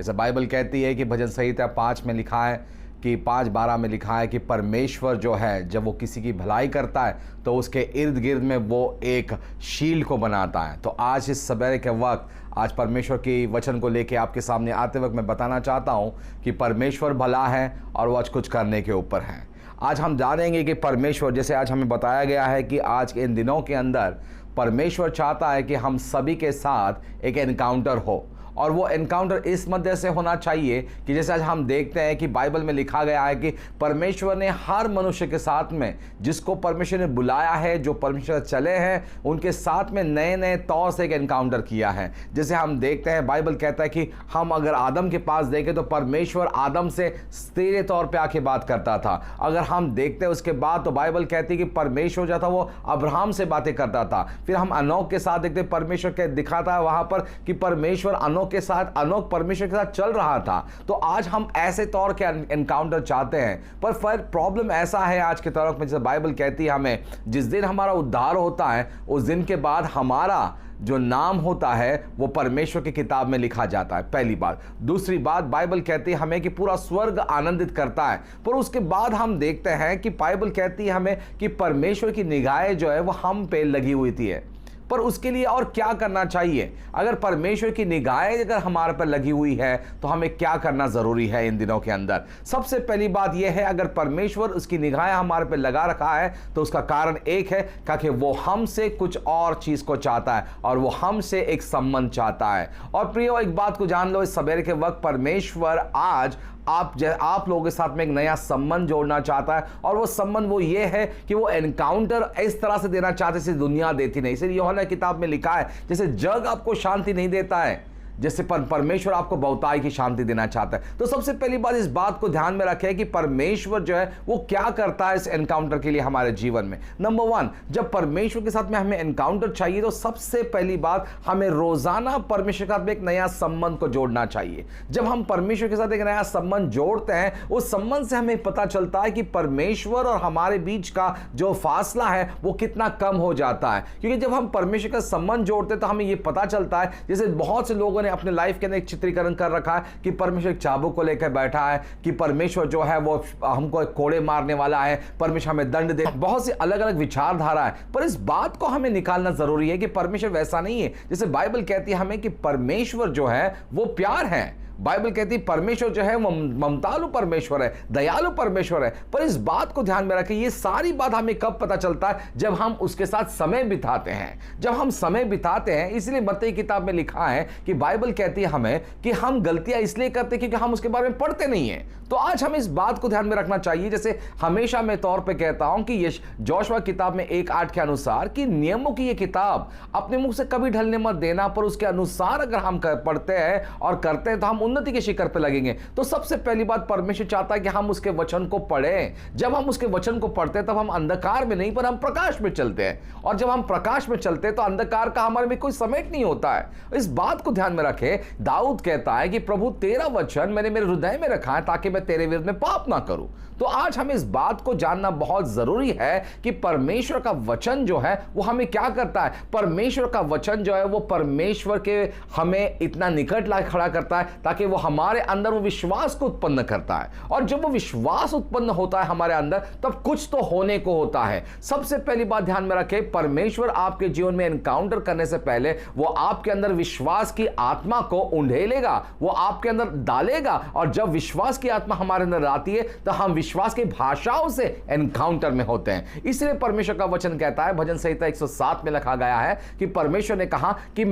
जैसे बाइबल कहती है कि भजन संहिता 5 में लिखा है कि 5:12 में लिखा है कि परमेश्वर जो है जब वो किसी की भलाई करता है तो उसके इर्द गिर्द में वो एक शील्ड को बनाता है। तो आज इस सवेरे के वक्त आज परमेश्वर की वचन को लेके आपके सामने आते वक्त मैं बताना चाहता हूँ कि परमेश्वर भला है और वो आज कुछ करने के ऊपर है। आज हम जानेंगे कि परमेश्वर, जैसे आज हमें बताया गया है कि आज के इन दिनों के अंदर परमेश्वर चाहता है कि हम सभी के साथ एक एनकाउंटर हो, और वो एनकाउंटर इस मध्य से होना चाहिए कि जैसे आज हम देखते हैं कि बाइबल में लिखा गया है कि परमेश्वर ने हर मनुष्य के साथ में, जिसको परमेश्वर ने बुलाया है, जो परमेश्वर चले हैं, उनके साथ में नए नए तौर से एक एनकाउंटर किया है। जैसे हम देखते हैं बाइबल कहता है कि हम अगर आदम के पास देखें तो परमेश्वर आदम से सीधे तौर पर आके बात करता था। अगर हम देखते हैं उसके बाद तो बाइबल कहती है कि परमेश्वर जो था वो अब्राहम से बातें करता था। फिर हम अनोक के साथ देखते परमेश्वर के दिखाता है वहां पर कि परमेश्वर अनोक परमेश्वर के साथ चल रहा था। तो आज हम ऐसे तौर के एनकाउंटर चाहते हैं, पर प्रॉब्लम ऐसा है आज के तौर में, जैसे बाइबल कहती है हमें जिस दिन हमारा उद्धार होता है उस दिन के बाद हमारा जो नाम होता है वो परमेश्वर की किताब में लिखा जाता है, पहली बात। दूसरी बात, बाइबल कहती है हमें कि पूरा स्वर्ग आनंदित करता है। पर उसके बाद हम देखते हैं कि बाइबल कहती है हमें कि परमेश्वर की निगाहें जो है वो हम पे लगी हुई थी है। पर उसके लिए और क्या करना चाहिए? अगर परमेश्वर की निगाहें अगर हमारे पर लगी हुई है तो हमें क्या करना जरूरी है इन दिनों के अंदर? सबसे पहली बात यह है, अगर परमेश्वर उसकी निगाहें हमारे पर लगा रखा है तो उसका कारण एक है कि वो हमसे कुछ और चीज को चाहता है और वो हमसे एक संबंध चाहता है। और प्रियो, एक बात को जान लो, इस सवेरे के वक्त परमेश्वर आज आप लोगों के साथ में एक नया संबंध जोड़ना चाहता है, और वो संबंध वो ये है कि वो एनकाउंटर इस तरह से देना चाहते जैसे दुनिया देती नहीं। इसलिए यूहन्ना किताब में लिखा है जैसे जग आपको शांति नहीं देता है, जैसे परमेश्वर आपको बहुताई की शांति देना चाहता है। तो सबसे पहली बात इस बात को ध्यान में रखें कि परमेश्वर जो है वो क्या करता है इस एनकाउंटर के लिए हमारे जीवन में। नंबर 1, जब परमेश्वर के साथ में हमें एनकाउंटर चाहिए तो सबसे पहली बात हमें रोजाना परमेश्वर के साथ में एक नया संबंध को जोड़ना चाहिए। जब हम परमेश्वर के साथ एक नया संबंध जोड़ते हैं, उस संबंध से हमें पता चलता है कि परमेश्वर और हमारे बीच का जो फासला है वो कितना कम हो जाता है। क्योंकि जब हम परमेश्वर का संबंध जोड़ते हैं तो हमें यह पता चलता है, जैसे बहुत से लोगों ने अपने लाइफ के अंदर एक चित्रीकरण कर रखा है कि परमेश्वर एक चाबुक को लेकर बैठा है, कि परमेश्वर जो है वो हमको एक कोड़े मारने वाला है, परमेश्वर हमें दंड दे। बहुत सी अलग अलग विचारधारा है, पर इस बात को हमें निकालना जरूरी है कि परमेश्वर वैसा नहीं है। जैसे बाइबल कहती है हमें कि परमेश्वर जो है वो प्यार है। बाइबल कहती है परमेश्वर जो है वो ममतालु परमेश्वर है, दयालु परमेश्वर है। पर इस बात को ध्यान में रखें, ये सारी बात हमें कब पता चलता है? जब हम उसके साथ समय बिताते हैं। जब हम समय बिताते हैं, इसलिए मत्ती किताब में लिखा है कि बाइबल कहती है हमें कि हम गलतियां इसलिए करते हैं क्योंकि हम उसके बारे में पढ़ते नहीं है। तो आज हमें इस बात को ध्यान में रखना चाहिए, जैसे हमेशा मैं तौर पर कहता हूं कि जोशुआ किताब में 1:8 के अनुसार कि नियमों की ये किताब अपने मुख से कभी ढलने मत देना, पर उसके अनुसार अगर हम पढ़ते हैं और करते हैं तो हम उन्नति के शिखर पर लगेंगे। तो सबसे पहली बात, परमेश्वर चाहता है कि हम उसके वचन को पढ़ें। जब हम उसके वचन को पढ़ते हैं तब हम अंधकार में नहीं, पर हम प्रकाश में चलते हैं। और जब हम प्रकाश में चलते हैं तो अंधकार का हमारे में कोई समेट नहीं होता है। इस बात को ध्यान में रखें। दाऊद कहता है कि प्रभु तेरा वचन मैंने मेरे हृदय में रखा है ताकि मैं तेरे विरुद्ध में पाप ना करूं। तो आज हमें इस बात को जानना बहुत जरूरी है कि परमेश्वर का वचन जो है वो हमें क्या करता है। परमेश्वर का वचन जो है वो परमेश्वर के हमें इतना निकट ला खड़ा करता है ताकि वो हमारे अंदर वो विश्वास को उत्पन्न करता है। और जब वो विश्वास उत्पन्न होता है हमारे अंदर, तब कुछ तो होने को होता है। सबसे पहली बात ध्यान में रखें, परमेश्वर आपके जीवन में एनकाउंटर करने से पहले वो आपके अंदर विश्वास की आत्मा को उंडेलेगा, वो आपके अंदर डालेगा। और जब विश्वास की आत्मा हमारे अंदर आती है तो हम विश्वास की भाषाओं से एनकाउंटर में होते हैं। इसलिए परमेश्वर का वचन कहता है, भजन संहिता 107 में लिखा गया है कि परमेश्वर ने कहा कि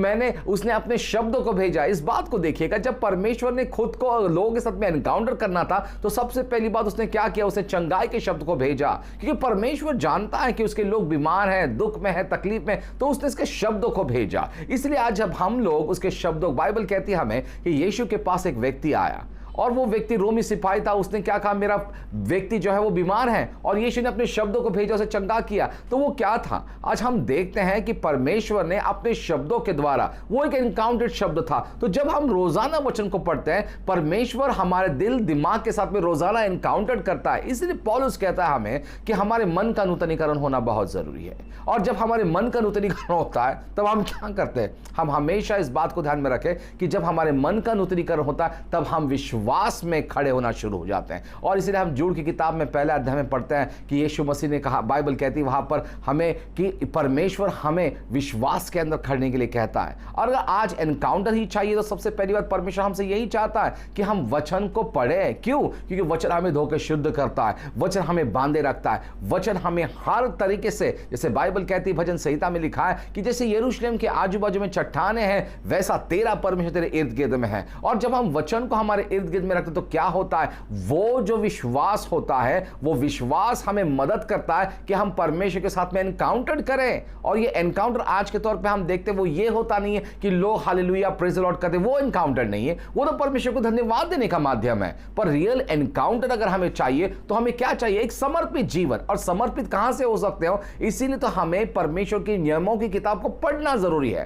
उसने अपने शब्दों को भेजा। इस बात को देखिएगा, जब परमेश्वर ने खुद को लोगों के साथ में एनकाउंटर करना था तो सबसे पहली बात उसने क्या किया, उसने चंगाई के शब्द को भेजा। क्योंकि परमेश्वर जानता है कि उसके लोग बीमार हैं, दुख में हैं, तकलीफ में, तो उसने इसके शब्दों को भेजा। इसलिए आज जब हम लोग उसके शब्दों, बाइबल कहती है हमें कि यीशु के पास एक व्यक्ति आया और वो व्यक्ति रोमी सिपाही था, उसने क्या कहा, मेरा व्यक्ति जो है वो बीमार है, और यीशु ने अपने शब्दों को भेजा, उसे चंगा किया। तो वो क्या था? आज हम देखते हैं कि परमेश्वर ने अपने शब्दों के द्वारा, वो एक एनकाउंटेड शब्द था। तो जब हम रोजाना वचन को पढ़ते हैं, परमेश्वर हमारे दिल दिमाग के साथ में रोजाना एनकाउंटर करता है। इसलिए पौलुस कहता है हमें कि हमारे मन का नूतनीकरण होना बहुत जरूरी है। और जब हमारे मन का नूतनीकरण होता है तब हम क्या करते हैं? हम हमेशा इस बात को ध्यान में रखें कि जब हमारे मन का नूतनीकरण होता है तब हम विश्वास में खड़े होना शुरू हो जाते हैं। और इसलिए हम जुड़ की किताब में पहले अध्याय में पढ़ते हैं कि यीशु मसीह ने कहा, बाइबल कहती है वहां पर हमें कि परमेश्वर हमें विश्वास के अंदर खड़ने के लिए कहता है। और अगर आज एनकाउंटर ही चाहिए तो सबसे पहली बात परमेश्वर हमसे यही चाहता है कि हम वचन को पढ़ें। क्यों? क्योंकि वचन हमें धो के शुद्ध करता है, वचन हमें बांधे रखता है, वचन हमें हर तरीके से, जैसे बाइबल कहती है, भजन संहिता में लिखा है कि जैसे यरूशलेम के आजू बाजू में चट्टाने हैं, वैसा तेरा परमेश्वर तेरे इर्द गिर्द में है। और जब हम वचन को हमारे इर्द गिर्द में रखते तो क्या होता है? वो जो विश्वास होता है, वो विश्वास हमें मदद करता है कि हम परमेश्वर के साथ में एनकाउंटर करें। और ये एनकाउंटर आज के तौर पे हम देखते हैं वो ये होता नहीं है कि लोग हालेलुया प्रेज द लॉर्ड कहते, वो एनकाउंटर नहीं है, वो तो परमेश्वर को धन्यवाद देने का माध्यम है। पर रियल एनकाउंटर अगर हमें चाहिए तो हमें क्या चाहिए? एक समर्पित जीवन। और समर्पित कहां से हो सकते हो? इसीलिए तो हमें परमेश्वर के नियमों की किताब को पढ़ना जरूरी है।